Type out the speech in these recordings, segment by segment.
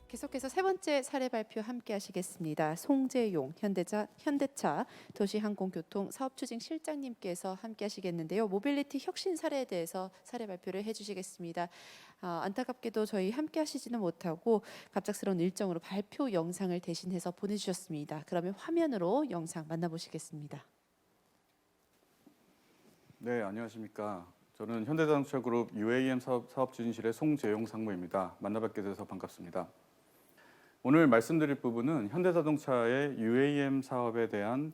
계속해서 세 번째 사례 발표 함께 하시겠습니다. 송재용 현대차 도시항공교통 사업추진실장님께서 함께 하시겠는데요. 모빌리티 혁신 사례에 대해서 사례 발표를 해주시겠습니다. 안타깝게도 저희 함께 하시지는 못하고 갑작스러운 일정으로 발표 영상을 대신해서 보내주셨습니다. 그러면 화면으로 영상 만나보시겠습니다. 네, 안녕하십니까. 저는 현대자동차그룹 UAM 사업추진실의 송재용 상무입니다. 만나뵙게 돼서 반갑습니다. 오늘 말씀드릴 부분은 현대자동차의 UAM 사업에 대한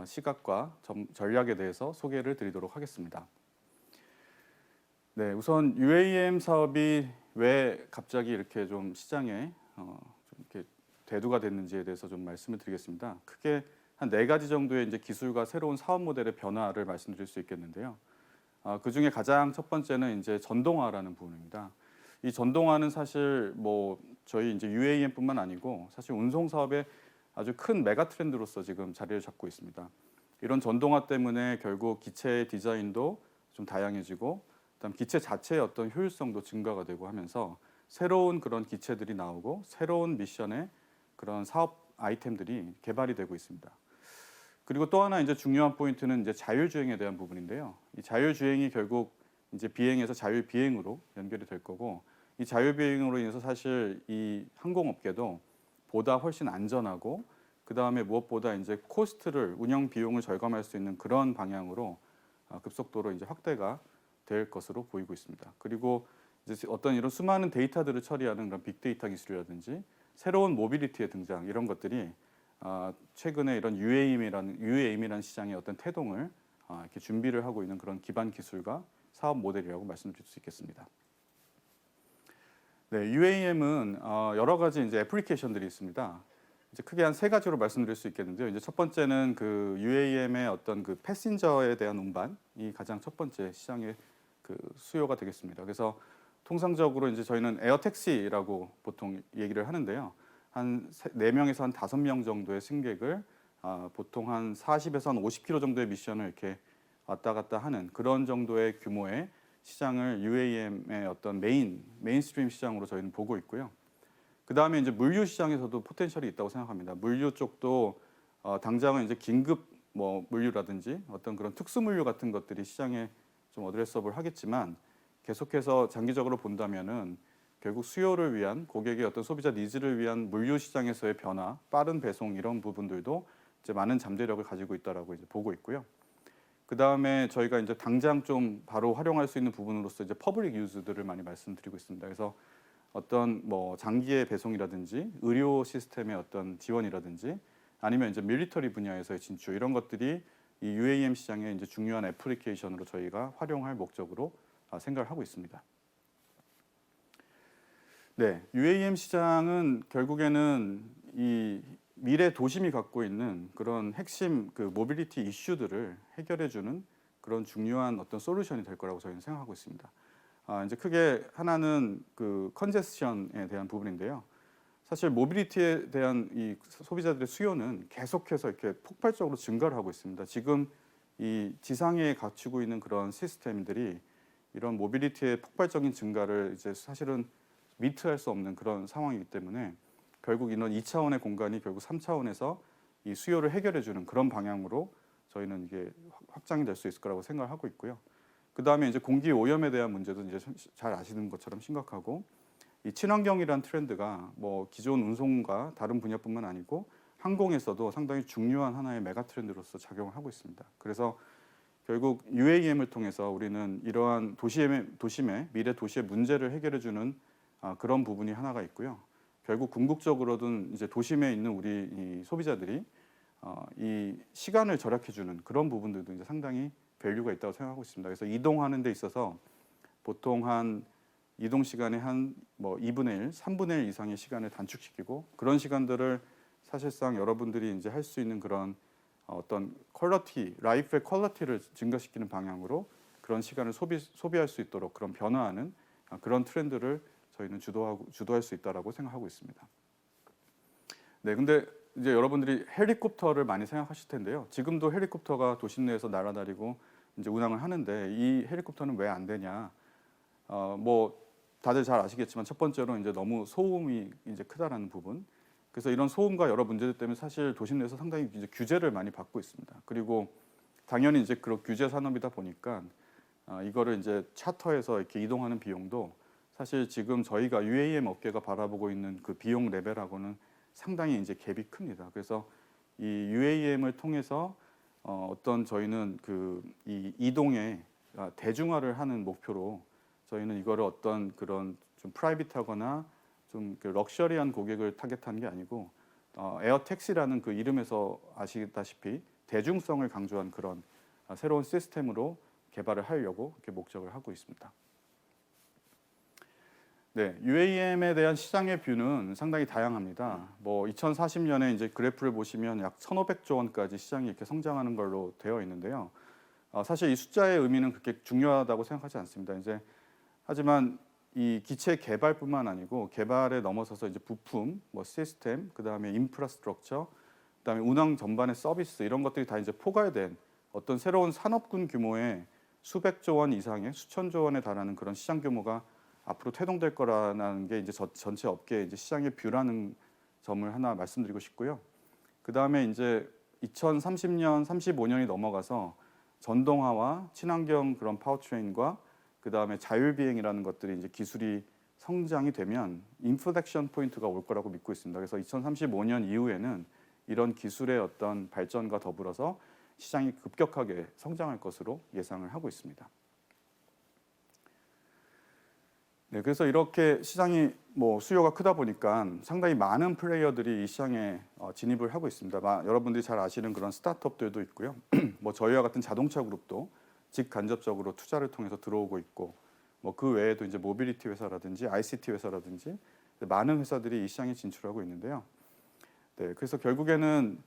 시각과 전략에 대해서 소개를 드리도록 하겠습니다. 네, 우선 UAM 사업이 왜 갑자기 이렇게 좀 시장에 좀 이렇게 대두가 됐는지에 대해서 좀 말씀을 드리겠습니다. 크게 한 4가지 정도의 이제 기술과 새로운 사업 모델의 변화를 말씀드릴 수 있겠는데요. 그 중에 가장 첫 번째는 이제 전동화라는 부분입니다. 이 전동화는 사실 뭐 저희 이제 UAM뿐만 아니고 사실 운송 사업의 아주 큰 메가 트렌드로서 지금 자리를 잡고 있습니다. 이런 전동화 때문에 결국 기체의 디자인도 좀 다양해지고, 그다음 기체 자체의 어떤 효율성도 증가가 되고 하면서 새로운 그런 기체들이 나오고 새로운 미션의 그런 사업 아이템들이 개발이 되고 있습니다. 그리고 또 하나 이제 중요한 포인트는 이제 자율주행에 대한 부분인데요. 이 자율주행이 결국 이제 비행에서 자율비행으로 연결이 될 거고, 이 자율비행으로 인해서 사실 이 항공업계도 보다 훨씬 안전하고, 그 다음에 무엇보다 이제 코스트를 운영 비용을 절감할 수 있는 그런 방향으로 급속도로 이제 확대가 될 것으로 보이고 있습니다. 그리고 이제 어떤 이런 수많은 데이터들을 처리하는 그런 빅데이터 기술이라든지 새로운 모빌리티의 등장, 이런 것들이 최근에 이런 UAM이라는 시장의 어떤 태동을 이렇게 준비를 하고 있는 그런 기반 기술과 사업 모델이라고 말씀드릴 수 있겠습니다. 네, UAM은 여러 가지 이제 애플리케이션들이 있습니다. 이제 크게 한 3가지로 말씀드릴 수 있겠는데요. 이제 첫 번째는 그 UAM의 어떤 그 패신저에 대한 운반이 가장 첫 번째 시장의 그 수요가 되겠습니다. 그래서 통상적으로 이제 저희는 에어택시라고 보통 얘기를 하는데요. 한 4명에서 한 5명 정도의 승객을 보통 한 40에서 한 50km 정도의 미션을 이렇게 왔다 갔다 하는 그런 정도의 규모의 시장을 UAM의 어떤 메인스트림 시장으로 저희는 보고 있고요. 그 다음에 이제 물류 시장에서도 포텐셜이 있다고 생각합니다. 물류 쪽도 당장은 이제 긴급 뭐 물류라든지 어떤 그런 특수 물류 같은 것들이 시장에 좀 어드레서블 하겠지만, 계속해서 장기적으로 본다면은 결국 수요를 위한 고객의 어떤 소비자 니즈를 위한 물류 시장에서의 변화, 빠른 배송 이런 부분들도 이제 많은 잠재력을 가지고 있다라고 이제 보고 있고요. 그 다음에 저희가 이제 당장 좀 바로 활용할 수 있는 부분으로서 이제 퍼블릭 유즈들을 많이 말씀드리고 있습니다. 그래서 어떤 뭐 장기의 배송이라든지 의료 시스템의 어떤 지원이라든지 아니면 이제 밀리터리 분야에서의 진출, 이런 것들이 이 UAM 시장의 이제 중요한 애플리케이션으로 저희가 활용할 목적으로 생각을 하고 있습니다. 네, UAM 시장은 결국에는 이 미래 도심이 갖고 있는 그런 핵심 그 모빌리티 이슈들을 해결해주는 그런 중요한 어떤 솔루션이 될 거라고 저희는 생각하고 있습니다. 이제 크게 하나는 그 컨제스션에 대한 부분인데요. 사실 모빌리티에 대한 이 소비자들의 수요는 계속해서 이렇게 폭발적으로 증가를 하고 있습니다. 지금 이 지상에 갖추고 있는 그런 시스템들이 이런 모빌리티의 폭발적인 증가를 이제 사실은 미트할 수 없는 그런 상황이기 때문에 결국 이런 2차원의 공간이 결국 3차원에서 이 수요를 해결해 주는 그런 방향으로 저희는 이게 확장이 될 수 있을 거라고 생각을 하고 있고요. 그 다음에 이제 공기 오염에 대한 문제도 이제 잘 아시는 것처럼 심각하고, 이 친환경이라는 트렌드가 뭐 기존 운송과 다른 분야뿐만 아니고 항공에서도 상당히 중요한 하나의 메가 트렌드로서 작용을 하고 있습니다. 그래서 결국 UAM을 통해서 우리는 이러한 도심의 미래 도시의 문제를 해결해 주는 그런 부분이 하나가 있고요. 결국 궁극적으로든 이제 도심에 있는 우리 이 소비자들이 이 시간을 절약해 주는 그런 부분들도 이제 상당히 밸류가 있다고 생각하고 있습니다. 그래서 이동하는 데 있어서 보통 한 이동 시간의 한 뭐 2분의 1, 3분의 1 이상의 시간을 단축시키고, 그런 시간들을 사실상 여러분들이 이제 할 수 있는 그런 어떤 라이프의 퀄리티를 증가시키는 방향으로 그런 시간을 소비할 수 있도록 그런 변화하는 그런 트렌드를 저희는 주도할 수 있다라고 생각하고 있습니다. 네, 근데 이제 여러분들이 헬리콥터를 많이 생각하실 텐데요. 지금도 헬리콥터가 도심 내에서 날아다니고 이제 운항을 하는데 이 헬리콥터는 왜 안 되냐? 뭐 다들 잘 아시겠지만 첫 번째로 이제 너무 소음이 이제 크다라는 부분. 그래서 이런 소음과 여러 문제들 때문에 사실 도심 내에서 상당히 이제 규제를 많이 받고 있습니다. 그리고 당연히 이제 그런 규제 산업이다 보니까 이거를 이제 차터에서 이렇게 이동하는 비용도 사실 지금 저희가 UAM 업계가 바라보고 있는 그 비용 레벨하고는 상당히 이제 갭이 큽니다. 그래서 이 UAM을 통해서 어떤 저희는 그 이 이동의 대중화를 하는 목표로 저희는 이거를 어떤 그런 좀 프라이빗하거나 좀 그 럭셔리한 고객을 타겟하는 게 아니고 에어 택시라는 그 이름에서 아시다시피 대중성을 강조한 그런 새로운 시스템으로 개발을 하려고 이렇게 목적을 하고 있습니다. 네, UAM에 대한 시장의 뷰는 상당히 다양합니다. 뭐 2040년에 이제 그래프를 보시면 약 1,500조 원까지 시장이 이렇게 성장하는 걸로 되어 있는데요. 사실 이 숫자의 의미는 그렇게 중요하다고 생각하지 않습니다. 이제 하지만 이 기체 개발뿐만 아니고 개발에 넘어서서 이제 부품, 뭐 시스템, 그다음에 인프라스트럭처, 그다음에 운항 전반의 서비스 이런 것들이 다 이제 포괄된 어떤 새로운 산업군 규모의 수백조 원 이상의 수천조 원에 달하는 그런 시장 규모가 앞으로 태동될 거라는 게 이제 전체 업계의 이제 시장의 뷰라는 점을 하나 말씀드리고 싶고요. 그다음에 이제 2030년, 35년이 넘어가서 전동화와 친환경 그런 파워트레인과 그다음에 자율비행이라는 것들이 이제 기술이 성장이 되면 인플렉션 포인트가 올 거라고 믿고 있습니다. 그래서 2035년 이후에는 이런 기술의 어떤 발전과 더불어서 시장이 급격하게 성장할 것으로 예상을 하고 있습니다. 네, 그래서 이렇게 시장이 뭐 수요가 크다 보니까 상당히 많은 플레이어들이 이 시장에 진입을 하고 있습니다. 여러분들이 잘 아시는 그런 스타트업들도 있고요. 뭐 저희와 같은 자동차 그룹도 직간접적으로 투자를 통해서 들어오고 있고, 뭐 그 외에도 이제 모빌리티 회사라든지 ICT 회사라든지 많은 회사들이 이 시장에 진출하고 있는데요. 네, 그래서 결국에는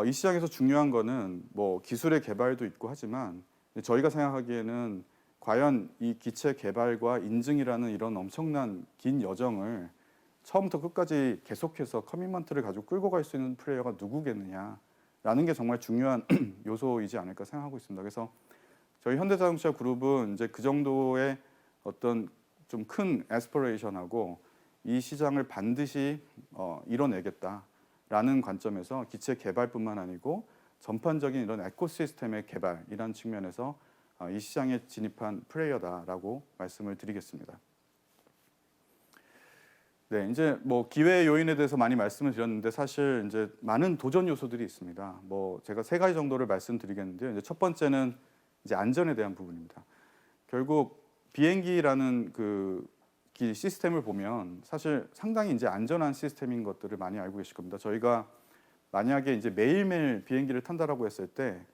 이 시장에서 중요한 거는 뭐 기술의 개발도 있고 하지만 저희가 생각하기에는 과연 이 기체 개발과 인증이라는 이런 엄청난 긴 여정을 처음부터 끝까지 계속해서 커미먼트를 가지고 끌고 갈 수 있는 플레이어가 누구겠느냐라는 게 정말 중요한 요소이지 않을까 생각하고 있습니다. 그래서 저희 현대자동차 그룹은 이제 그 정도의 어떤 좀 큰 애스피레이션하고 이 시장을 반드시 이뤄내겠다라는 관점에서 기체 개발뿐만 아니고 전반적인 이런 에코시스템의 개발이라는 측면에서 이 시장에 진입한 플레이어다라고 말씀을 드리겠습니다. 네, 이제 뭐 기회 요인에 대해서 많이 말씀을 드렸는데 사실 이제 많은 도전 요소들이 있습니다. 뭐 제가 세 가지 정도를 말씀드리겠는데요. 이제 첫 번째는 이제 안전에 대한 부분입니다. 결국 비행기라는 그 시스템을 보면 사실 상당히 이제 안전한 시스템인 것들을 많이 알고 계실 겁니다. 저희가 만약에 이제 매일매일 비행기를 탄다라고 했을 때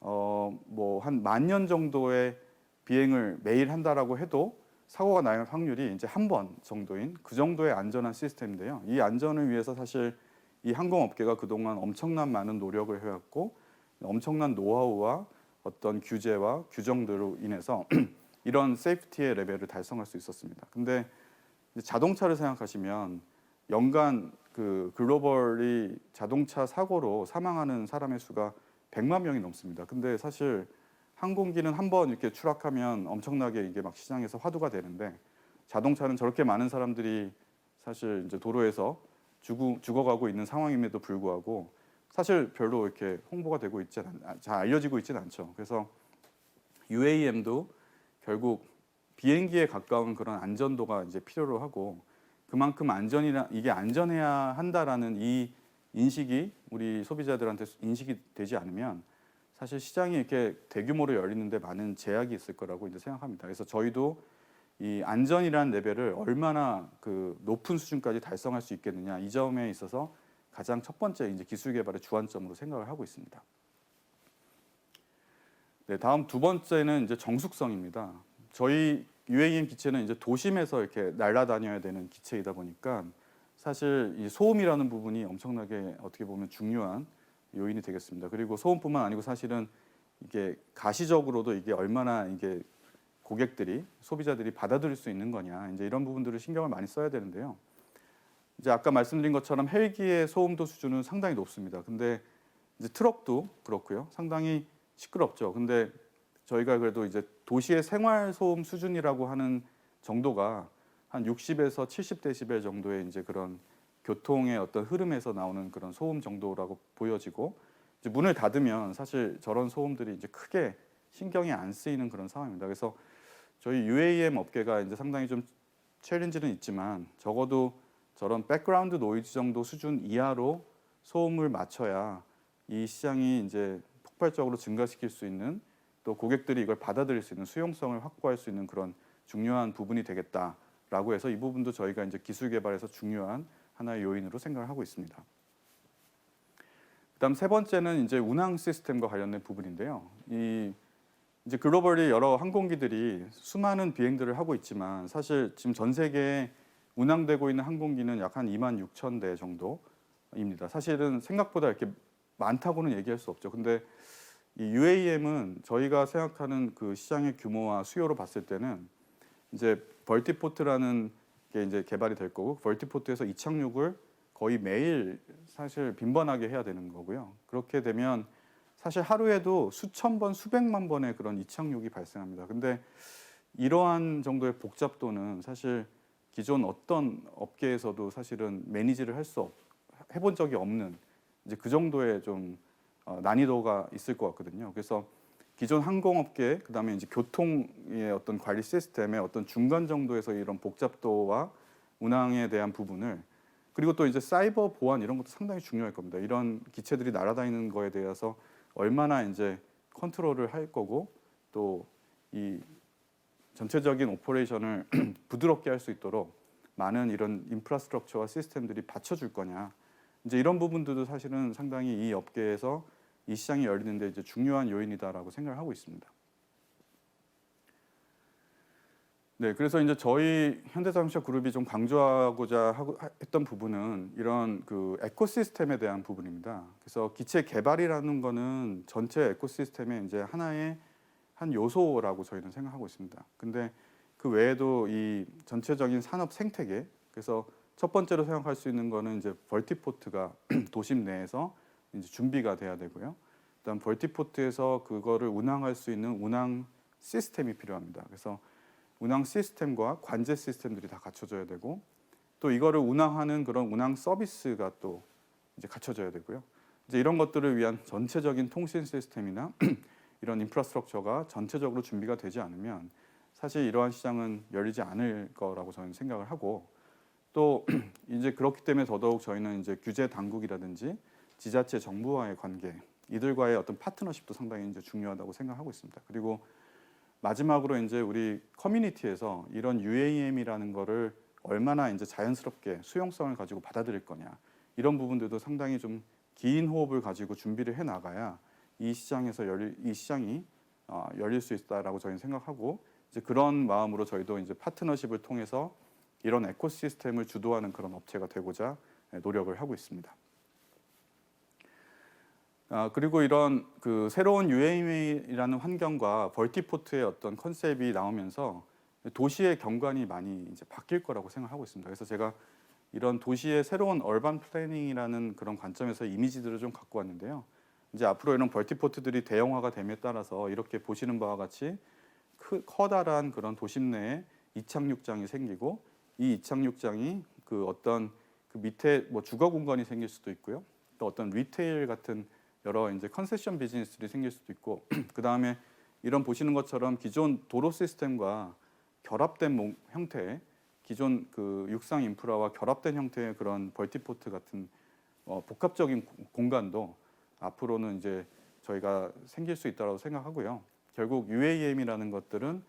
뭐 한 10,000년 정도의 비행을 매일 한다라고 해도 사고가 날 확률이 이제 한 번 정도인 그 정도의 안전한 시스템인데요. 이 안전을 위해서 사실 이 항공업계가 그동안 엄청난 많은 노력을 해왔고 엄청난 노하우와 어떤 규제와 규정들로 인해서 이런 세이프티의 레벨을 달성할 수 있었습니다. 근데 자동차를 생각하시면 연간 그 글로벌이 자동차 사고로 사망하는 사람의 수가 100만 명이 넘습니다. 근데 사실 항공기는 한 번 이렇게 추락하면 엄청나게 이게 막 시장에서 화두가 되는데 자동차는 저렇게 많은 사람들이 사실 이제 도로에서 죽어가고 있는 상황임에도 불구하고 사실 별로 이렇게 홍보가 되고 잘 알려지고 있지는 않죠. 그래서 UAM도 결국 비행기에 가까운 그런 안전도가 이제 필요로 하고 그만큼 이게 안전해야 한다라는 이 인식이 우리 소비자들한테 인식이 되지 않으면 사실 시장이 이렇게 대규모로 열리는데 많은 제약이 있을 거라고 이제 생각합니다. 그래서 저희도 이 안전이라는 레벨을 얼마나 그 높은 수준까지 달성할 수 있겠느냐 이 점에 있어서 가장 첫 번째 이제 기술 개발의 주안점으로 생각을 하고 있습니다. 네, 다음 두 번째는 이제 정숙성입니다. 저희 UAM 기체는 이제 도심에서 이렇게 날아다녀야 되는 기체이다 보니까 사실 이 소음이라는 부분이 엄청나게 어떻게 보면 중요한 요인이 되겠습니다. 그리고 소음뿐만 아니고 사실은 이게 가시적으로도 이게 얼마나 이게 고객들이 소비자들이 받아들일 수 있는 거냐 이제 이런 부분들을 신경을 많이 써야 되는데요. 이제 아까 말씀드린 것처럼 헬기의 소음도 수준은 상당히 높습니다. 근데 이제 트럭도 그렇고요. 상당히 시끄럽죠. 근데 저희가 그래도 이제 도시의 생활 소음 수준이라고 하는 정도가 한 60에서 70데시벨 정도의 이제 그런 교통의 어떤 흐름에서 나오는 그런 소음 정도라고 보여지고, 이제 문을 닫으면 사실 저런 소음들이 이제 크게 신경이 안 쓰이는 그런 상황입니다. 그래서 저희 UAM 업계가 이제 상당히 좀 챌린지는 있지만 적어도 저런 백그라운드 노이즈 정도 수준 이하로 소음을 맞춰야 이 시장이 이제 폭발적으로 증가시킬 수 있는, 또 고객들이 이걸 받아들일 수 있는 수용성을 확보할 수 있는 그런 중요한 부분이 되겠다라고 해서 이 부분도 저희가 이제 기술 개발에서 중요한 하나의 요인으로 생각을 하고 있습니다. 그다음 세 번째는 이제 운항 시스템과 관련된 부분인데요. 이제 글로벌리 여러 항공기들이 수많은 비행들을 하고 있지만 사실 지금 전 세계에 운항되고 있는 항공기는 약 한 26,000대 정도입니다. 사실은 생각보다 이렇게 많다고는 얘기할 수 없죠. 근데 이 UAM은 저희가 생각하는 그 시장의 규모와 수요로 봤을 때는 이제 벌티포트라는 게 이제 개발이 될 거고, 벌티포트에서 이착륙을 거의 매일 사실 빈번하게 해야 되는 거고요. 그렇게 되면 사실 하루에도 수천 번, 수백만 번의 그런 이착륙이 발생합니다. 근데 이러한 정도의 복잡도는 사실 기존 어떤 업계에서도 사실은 매니지를 해본 적이 없는 이제 그 정도의 좀 난이도가 있을 것 같거든요. 그래서 기존 항공업계, 그다음에 이제 교통의 어떤 관리 시스템의 어떤 중간 정도에서 이런 복잡도와 운항에 대한 부분을, 그리고 또 이제 사이버 보안 이런 것도 상당히 중요할 겁니다. 이런 기체들이 날아다니는 거에 대해서 얼마나 이제 컨트롤을 할 거고, 또 이 전체적인 오퍼레이션을 부드럽게 할 수 있도록 많은 이런 인프라스트럭처와 시스템들이 받쳐줄 거냐, 이제 이런 부분들도 사실은 상당히 이 업계에서 이 시장이 열리는데 이제 중요한 요인이다라고 생각을 하고 있습니다. 네, 그래서 이제 저희 현대자동차 그룹이 좀 강조하고자 했던 부분은 이런 그 에코시스템에 대한 부분입니다. 그래서 기체 개발이라는 거는 전체 에코시스템의 이제 하나의 한 요소라고 저희는 생각하고 있습니다. 근데 그 외에도 이 전체적인 산업 생태계, 그래서 첫 번째로 생각할 수 있는 거는 이제 벌티포트가 도심 내에서 이제 준비가 돼야 되고요. 그다음 벌티포트에서 그거를 운항할 수 있는 운항 시스템이 필요합니다. 그래서 운항 시스템과 관제 시스템들이 다 갖춰져야 되고, 또 이거를 운항하는 그런 운항 서비스가 또 이제 갖춰져야 되고요. 이제 이런 것들을 위한 전체적인 통신 시스템이나 이런 인프라스트럭처가 전체적으로 준비가 되지 않으면 사실 이러한 시장은 열리지 않을 거라고 저는 생각을 하고, 또 이제 그렇기 때문에 더더욱 저희는 이제 규제 당국이라든지 지자체 정부와의 관계, 이들과의 어떤 파트너십도 상당히 이제 중요하다고 생각하고 있습니다. 그리고 마지막으로 이제 우리 커뮤니티에서 이런 UAM이라는 거를 얼마나 이제 자연스럽게 수용성을 가지고 받아들일 거냐, 이런 부분들도 상당히 좀 긴 호흡을 가지고 준비를 해 나가야 이 시장이 열릴 수 있다라고 저희는 생각하고, 이제 그런 마음으로 저희도 이제 파트너십을 통해서 이런 에코시스템을 주도하는 그런 업체가 되고자 노력을 하고 있습니다. 그리고 이런 그 새로운 UAM이라는 환경과 벌티포트의 어떤 컨셉이 나오면서 도시의 경관이 많이 이제 바뀔 거라고 생각하고 있습니다. 그래서 제가 이런 도시의 새로운 얼반 플래닝이라는 그런 관점에서 이미지들을 좀 갖고 왔는데요. 이제 앞으로 이런 벌티포트들이 대형화가 됨에 따라서 이렇게 보시는 바와 같이 커다란 그런 도심 내에 이착륙장이 생기고, 이 이착륙장이 그 어떤 그 밑에 뭐 주거 공간이 생길 수도 있고요. 또 어떤 리테일 같은 여러 이제 컨세션 비즈니스들이 생길 수도 있고, 그 다음에 이런 보시는 것처럼 기존 도로 시스템과 결합된 형태의 기존 그 육상 인프라와 결합된 형태의 그런 벌티포트 같은 복합적인 공간도 앞으로는 이제 저희가 생길 수 있다고 생각하고요. 결국 UAM이라는 것들은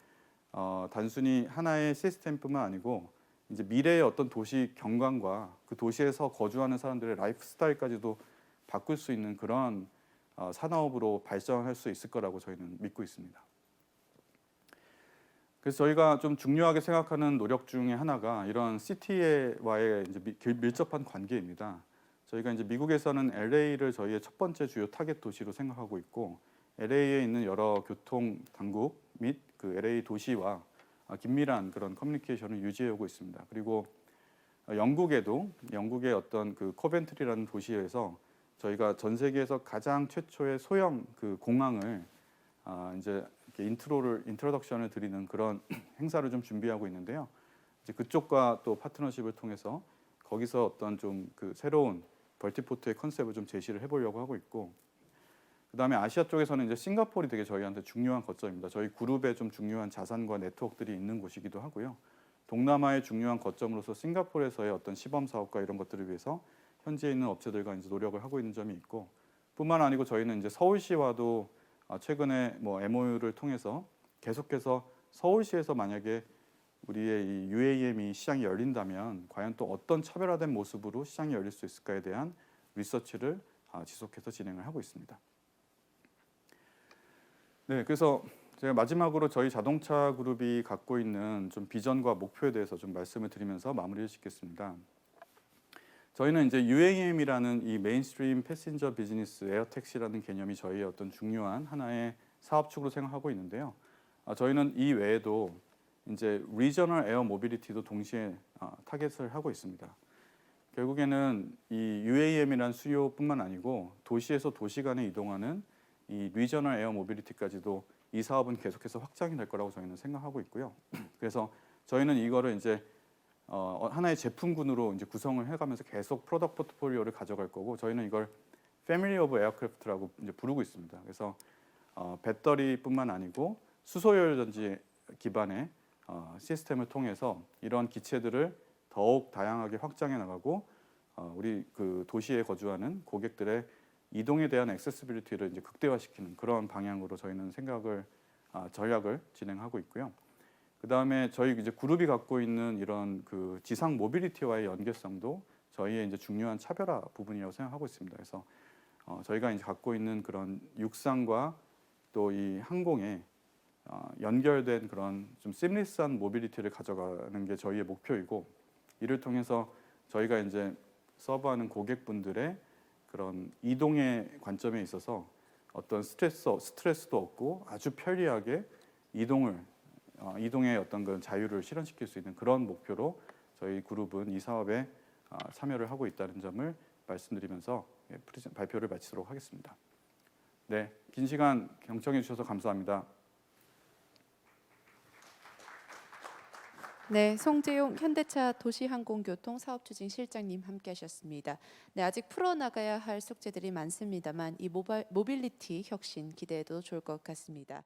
단순히 하나의 시스템뿐만 아니고 이제 미래의 어떤 도시 경관과 그 도시에서 거주하는 사람들의 라이프 스타일까지도 바꿀 수 있는 그런 산업으로 발전할 수 있을 거라고 저희는 믿고 있습니다. 그래서 저희가 좀 중요하게 생각하는 노력 중에 하나가 이런 시티와의 이제 밀접한 관계입니다. 저희가 이제 미국에서는 LA를 저희의 첫 번째 주요 타겟 도시로 생각하고 있고, LA에 있는 여러 교통 당국 및 그 LA 도시와 긴밀한 그런 커뮤니케이션을 유지해 오고 있습니다. 그리고 영국의 어떤 그 코벤트리라는 도시에서 저희가 전 세계에서 가장 최초의 소형 그 공항을 이제 인트로덕션을 드리는 그런 행사를 좀 준비하고 있는데요. 이제 그쪽과 또 파트너십을 통해서 거기서 어떤 좀 그 새로운 벌티포트의 컨셉을 좀 제시를 해보려고 하고 있고, 그다음에 아시아 쪽에서는 이제 싱가포르이 되게 저희한테 중요한 거점입니다. 저희 그룹에 좀 중요한 자산과 네트워크들이 있는 곳이기도 하고요. 동남아의 중요한 거점으로서 싱가포르에서의 어떤 시범 사업과 이런 것들을 위해서 현지에 있는 업체들과 이제 노력을 하고 있는 점이 있고, 뿐만 아니고 저희는 이제 서울시와도 최근에 뭐 MOU를 통해서 계속해서 서울시에서 만약에 우리의 이 UAM이 시장이 열린다면 과연 또 어떤 차별화된 모습으로 시장이 열릴 수 있을까에 대한 리서치를 지속해서 진행을 하고 있습니다. 네, 그래서 제가 마지막으로 저희 자동차 그룹이 갖고 있는 좀 비전과 목표에 대해서 좀 말씀을 드리면서 마무리를 짓겠습니다. 저희는 이제 UAM이라는 이 메인스트림 패신저 비즈니스 에어택시라는 개념이 저희의 어떤 중요한 하나의 사업축으로 생각하고 있는데요. 저희는 이 외에도 이제 리저널 에어 모빌리티도 동시에 타겟을 하고 있습니다. 결국에는 이 UAM이라는 수요뿐만 아니고 도시에서 도시 간에 이동하는 이 리저널 에어 모빌리티까지도 이 사업은 계속해서 확장이 될 거라고 저희는 생각하고 있고요. 그래서 저희는 이거를 이제 하나의 제품군으로 이제 구성을 해가면서 계속 프로덕트 포트폴리오를 가져갈 거고, 저희는 이걸 패밀리 오브 에어크래프트라고 이제 부르고 있습니다. 그래서 배터리뿐만 아니고 수소열 전지 기반의 시스템을 통해서 이런 기체들을 더욱 다양하게 확장해 나가고, 우리 그 도시에 거주하는 고객들의 이동에 대한 액세시빌리티를 이제 극대화시키는 그런 방향으로 저희는 전략을 진행하고 있고요. 그 다음에 저희 이제 그룹이 갖고 있는 이런 그 지상 모빌리티와의 연계성도 저희의 이제 중요한 차별화 부분이라고 생각하고 있습니다. 그래서 저희가 이제 갖고 있는 그런 육상과 또 이 항공에 연결된 그런 좀 시밀리스한 모빌리티를 가져가는 게 저희의 목표이고, 이를 통해서 저희가 이제 서브하는 고객분들의 그런 이동의 관점에 있어서 어떤 스트레스도 없고 아주 편리하게 이동의 어떤 그런 자유를 실현시킬 수 있는 그런 목표로 저희 그룹은 이 사업에 참여를 하고 있다는 점을 말씀드리면서 발표를 마치도록 하겠습니다. 네, 긴 시간 경청해 주셔서 감사합니다. 네, 송재용 현대차 도시항공교통 사업추진실장님 함께하셨습니다. 네, 아직 풀어나가야 할 숙제들이 많습니다만 이 모빌리티 혁신 기대해도 좋을 것 같습니다.